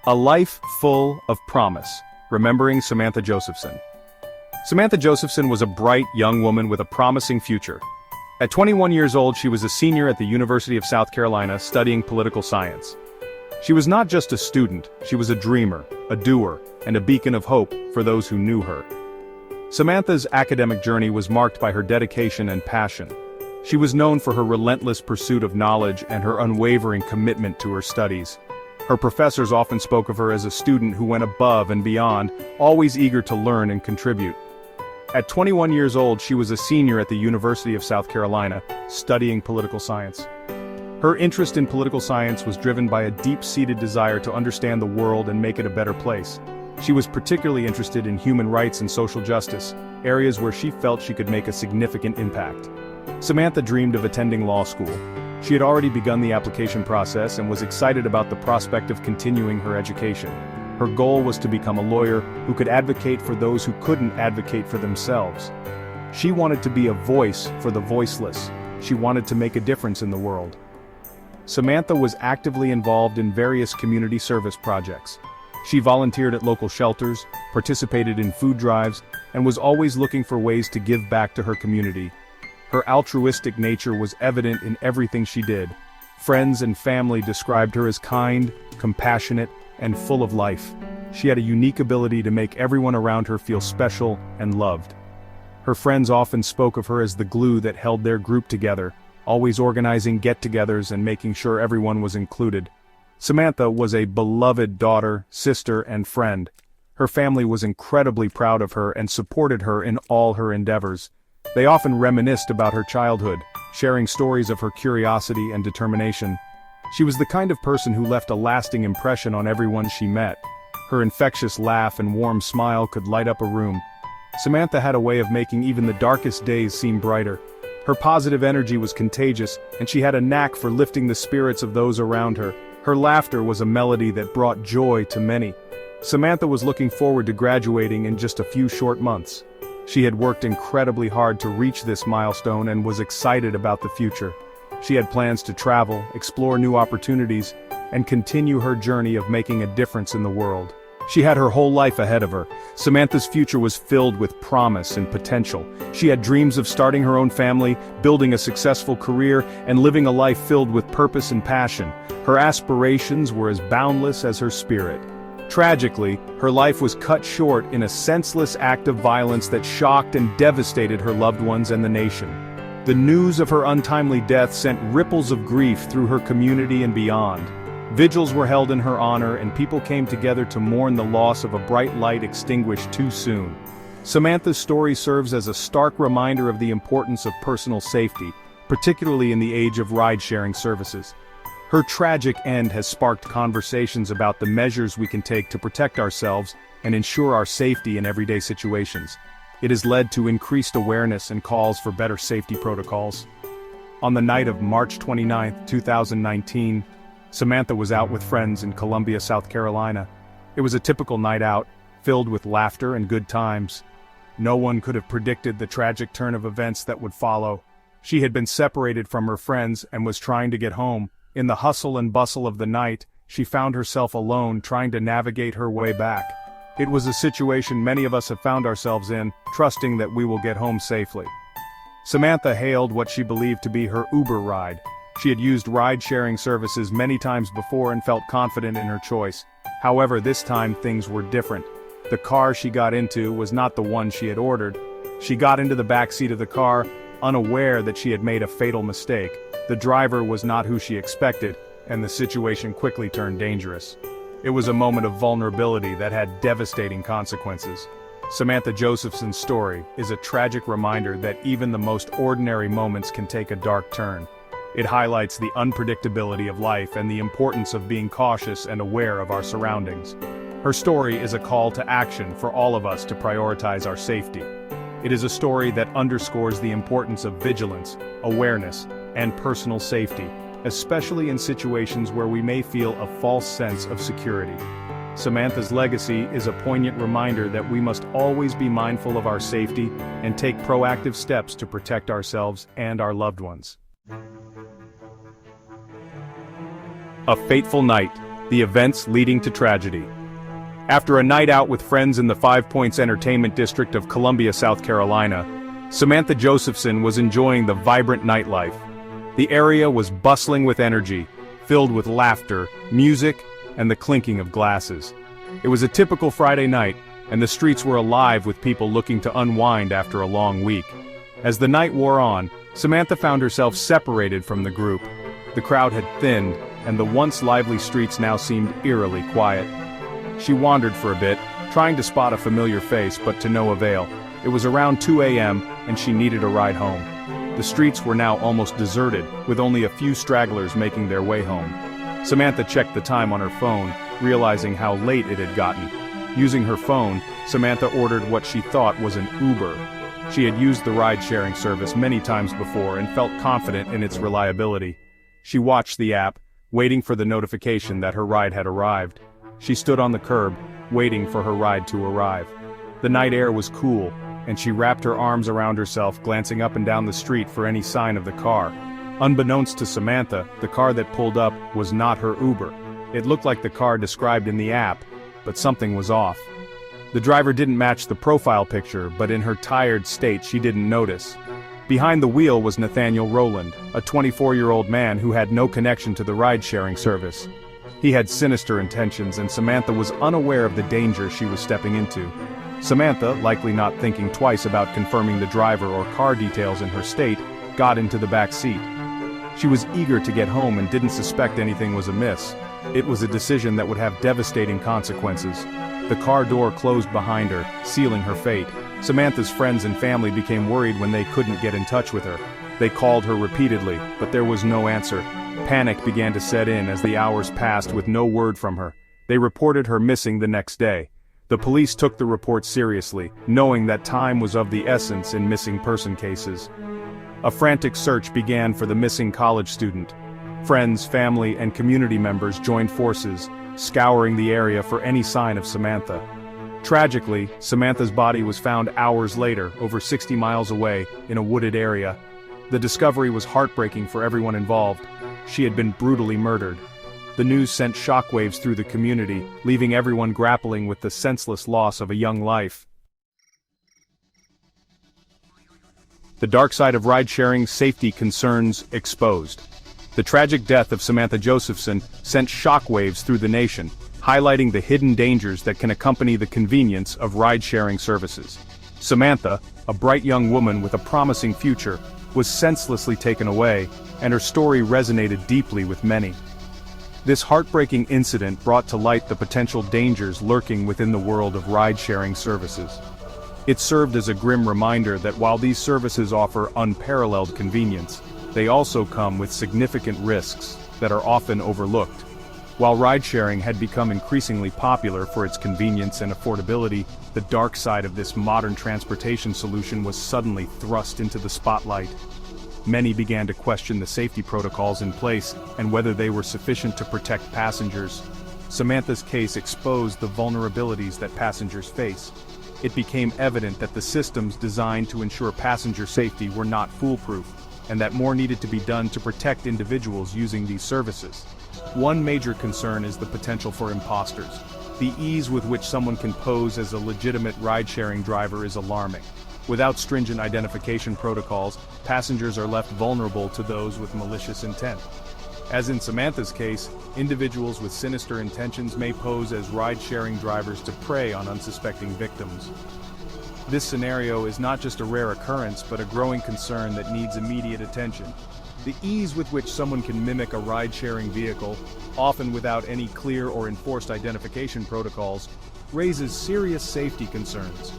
A life full of promise. Remembering Samantha Josephson. Samantha Josephson was a bright, young woman with a promising future. At 21 years old, she was a senior at the University of South Carolina studying political science. She was not just a student, she was a dreamer, a doer, and a beacon of hope for those who knew her. Samantha's academic journey was marked by her dedication and passion. She was known for her relentless pursuit of knowledge and her unwavering commitment to her studies. Her professors often spoke of her as a student who went above and beyond, always eager to learn and contribute. At 21 years old, she was a senior at the University of South Carolina, studying political science. Her interest in political science was driven by a deep-seated desire to understand the world and make it a better place. She was particularly interested in human rights and social justice, areas where she felt she could make a significant impact. Samantha dreamed of attending law school. She had already begun the application process and was excited about the prospect of continuing her education. Her goal was to become a lawyer who could advocate for those who couldn't advocate for themselves. She wanted to be a voice for the voiceless. She wanted to make a difference in the world. Samantha was actively involved in various community service projects. She volunteered at local shelters, participated in food drives, and was always looking for ways to give back to her community. Her altruistic nature was evident in everything she did. Friends and family described her as kind, compassionate, and full of life. She had a unique ability to make everyone around her feel special and loved. Her friends often spoke of her as the glue that held their group together, always organizing get-togethers and making sure everyone was included. Samantha was a beloved daughter, sister, and friend. Her family was incredibly proud of her and supported her in all her endeavors. They often reminisced about her childhood, sharing stories of her curiosity and determination. She was the kind of person who left a lasting impression on everyone she met. Her infectious laugh and warm smile could light up a room. Samantha had a way of making even the darkest days seem brighter. Her positive energy was contagious, and she had a knack for lifting the spirits of those around her. Her laughter was a melody that brought joy to many. Samantha was looking forward to graduating in just a few short months. She had worked incredibly hard to reach this milestone and was excited about the future. She had plans to travel, explore new opportunities, and continue her journey of making a difference in the world. She had her whole life ahead of her. Samantha's future was filled with promise and potential. She had dreams of starting her own family, building a successful career, and living a life filled with purpose and passion. Her aspirations were as boundless as her spirit. Tragically, her life was cut short in a senseless act of violence that shocked and devastated her loved ones and the nation. The news of her untimely death sent ripples of grief through her community and beyond. Vigils were held in her honor, and people came together to mourn the loss of a bright light extinguished too soon. Samantha's story serves as a stark reminder of the importance of personal safety, particularly in the age of ride-sharing services. Her tragic end has sparked conversations about the measures we can take to protect ourselves and ensure our safety in everyday situations. It has led to increased awareness and calls for better safety protocols. On the night of March 29, 2019, Samantha was out with friends in Columbia, South Carolina. It was a typical night out, filled with laughter and good times. No one could have predicted the tragic turn of events that would follow. She had been separated from her friends and was trying to get home. In the hustle and bustle of the night, she found herself alone trying to navigate her way back. It was a situation many of us have found ourselves in, trusting that we will get home safely. Samantha hailed what she believed to be her Uber ride. She had used ride-sharing services many times before and felt confident in her choice. However, this time things were different. The car she got into was not the one she had ordered. She got into the back seat of the car, unaware that she had made a fatal mistake. The driver was not who she expected, and the situation quickly turned dangerous. It was a moment of vulnerability that had devastating consequences. Samantha Josephson's story is a tragic reminder that even the most ordinary moments can take a dark turn. It highlights the unpredictability of life and the importance of being cautious and aware of our surroundings. Her story is a call to action for all of us to prioritize our safety. It is a story that underscores the importance of vigilance, awareness, and personal safety, especially in situations where we may feel a false sense of security. Samantha's legacy is a poignant reminder that we must always be mindful of our safety and take proactive steps to protect ourselves and our loved ones. A fateful night. the events leading to tragedy. After a night out with friends in the Five Points Entertainment District of Columbia, South Carolina, Samantha Josephson was enjoying the vibrant nightlife. The area was bustling with energy, filled with laughter, music, and the clinking of glasses. It was a typical Friday night, and the streets were alive with people looking to unwind after a long week. As the night wore on, Samantha found herself separated from the group. The crowd had thinned, and the once lively streets now seemed eerily quiet. She wandered for a bit, trying to spot a familiar face, but to no avail. It was around 2 a.m., and she needed a ride home. The streets were now almost deserted, with only a few stragglers making their way home. Samantha checked the time on her phone, realizing how late it had gotten. Using her phone, Samantha ordered what she thought was an Uber. She had used the ride-sharing service many times before and felt confident in its reliability. She watched the app, waiting for the notification that her ride had arrived. She stood on the curb, waiting for her ride to arrive. The night air was cool, and she wrapped her arms around herself, glancing up and down the street for any sign of the car. Unbeknownst to Samantha, the car that pulled up was not her Uber. It looked like the car described in the app, but something was off. The driver didn't match the profile picture, but in her tired state she didn't notice. Behind the wheel was Nathaniel Rowland, a 24-year-old man who had no connection to the ride-sharing service. He had sinister intentions, and Samantha was unaware of the danger she was stepping into. Samantha, likely not thinking twice about confirming the driver or car details in her state, got into the back seat. She was eager to get home and didn't suspect anything was amiss. It was a decision that would have devastating consequences. The car door closed behind her, sealing her fate. Samantha's friends and family became worried when they couldn't get in touch with her. They called her repeatedly, but there was no answer. Panic began to set in as the hours passed with no word from her. They reported her missing the next day. The police took the report seriously, knowing that time was of the essence in missing person cases. A frantic search began for the missing college student. Friends, family, and community members joined forces, scouring the area for any sign of Samantha. Tragically, Samantha's body was found hours later, over 60 miles away, in a wooded area. The discovery was heartbreaking for everyone involved. She had been brutally murdered. The news sent shockwaves through the community, leaving everyone grappling with the senseless loss of a young life. The dark side of ride-sharing, safety concerns exposed. The tragic death of Samantha Josephson sent shockwaves through the nation, highlighting the hidden dangers that can accompany the convenience of ride-sharing services. Samantha, a bright young woman with a promising future, was senselessly taken away, and her story resonated deeply with many. This heartbreaking incident brought to light the potential dangers lurking within the world of ride-sharing services. It served as a grim reminder that while these services offer unparalleled convenience, they also come with significant risks that are often overlooked. While ride-sharing had become increasingly popular for its convenience and affordability, the dark side of this modern transportation solution was suddenly thrust into the spotlight. Many began to question the safety protocols in place and whether they were sufficient to protect passengers. Samantha's case exposed the vulnerabilities that passengers face. It became evident that the systems designed to ensure passenger safety were not foolproof, and that more needed to be done to protect individuals using these services. One major concern is the potential for imposters. The ease with which someone can pose as a legitimate ride-sharing driver is alarming. Without stringent identification protocols, passengers are left vulnerable to those with malicious intent. As in Samantha's case, individuals with sinister intentions may pose as ride-sharing drivers to prey on unsuspecting victims. This scenario is not just a rare occurrence, but a growing concern that needs immediate attention. The ease with which someone can mimic a ride-sharing vehicle, often without any clear or enforced identification protocols, raises serious safety concerns.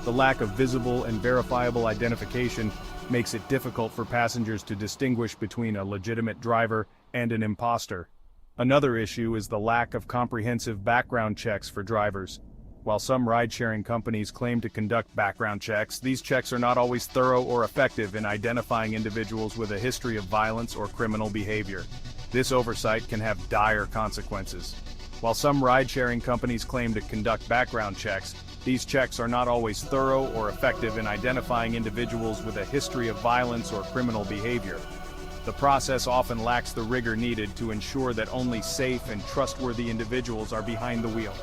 The lack of visible and verifiable identification makes it difficult for passengers to distinguish between a legitimate driver and an imposter. Another issue is the lack of comprehensive background checks for drivers. While some ride-sharing companies claim to conduct background checks, these checks are not always thorough or effective in identifying individuals with a history of violence or criminal behavior. This oversight can have dire consequences. While some ride-sharing companies claim to conduct background checks, these checks are not always thorough or effective in identifying individuals with a history of violence or criminal behavior. The process often lacks the rigor needed to ensure that only safe and trustworthy individuals are behind the wheel.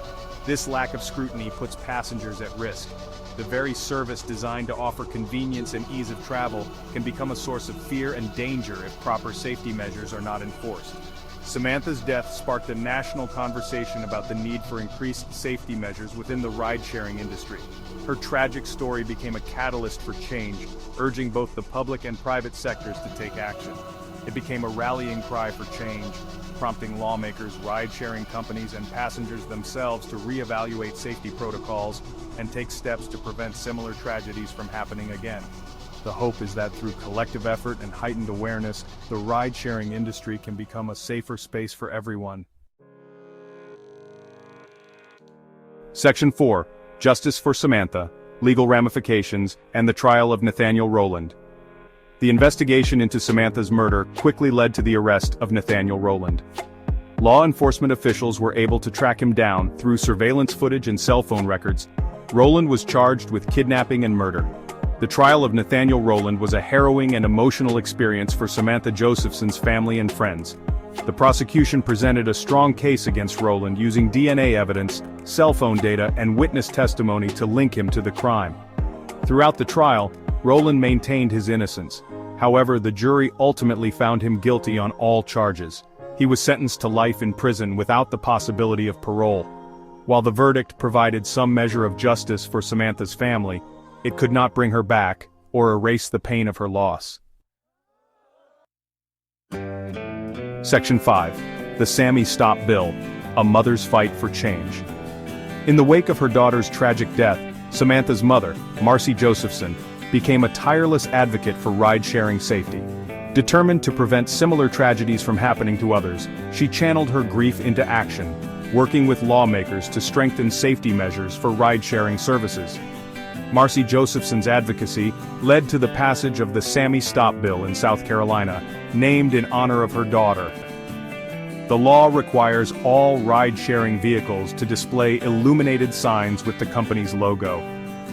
This lack of scrutiny puts passengers at risk. The very service designed to offer convenience and ease of travel can become a source of fear and danger if proper safety measures are not enforced. Samantha's death sparked a national conversation about the need for increased safety measures within the ride-sharing industry. Her tragic story became a catalyst for change, urging both the public and private sectors to take action. It became a rallying cry for change, prompting lawmakers, ride-sharing companies, and passengers themselves to reevaluate safety protocols and take steps to prevent similar tragedies from happening again. The hope is that through collective effort and heightened awareness, the ride-sharing industry can become a safer space for everyone. Section 4. Justice for Samantha, Legal Ramifications, and the Trial of Nathaniel Rowland. The investigation into Samantha's murder quickly led to the arrest of Nathaniel Rowland. Law enforcement officials were able to track him down through surveillance footage and cell phone records. Rowland was charged with kidnapping and murder. The trial of Nathaniel Rowland was a harrowing and emotional experience for Samantha Josephson's family and friends. The prosecution presented a strong case against Rowland using DNA evidence, cell phone data, and witness testimony to link him to the crime. Throughout the trial, Rowland maintained his innocence. However, the jury ultimately found him guilty on all charges. He was sentenced to life in prison without the possibility of parole. While the verdict provided some measure of justice for Samantha's family, it could not bring her back or erase the pain of her loss. Section 5. The Sammy Stop Bill, a mother's fight for change. In the wake of her daughter's tragic death, Samantha's mother, Marcy Josephson, became a tireless advocate for ride-sharing safety. Determined to prevent similar tragedies from happening to others, she channeled her grief into action, working with lawmakers to strengthen safety measures for ride-sharing services. Marcy Josephson's advocacy led to the passage of the Sammy Stop Bill in South Carolina, named in honor of her daughter. The law requires all ride-sharing vehicles to display illuminated signs with the company's logo.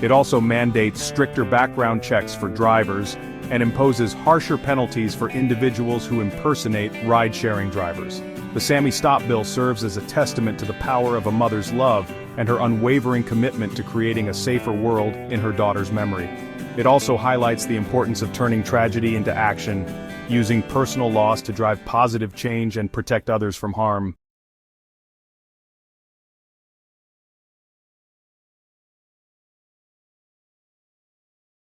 It also mandates stricter background checks for drivers and imposes harsher penalties for individuals who impersonate ride-sharing drivers. The Sammy Stop Bill serves as a testament to the power of a mother's love and her unwavering commitment to creating a safer world in her daughter's memory. It also highlights the importance of turning tragedy into action, using personal loss to drive positive change and protect others from harm.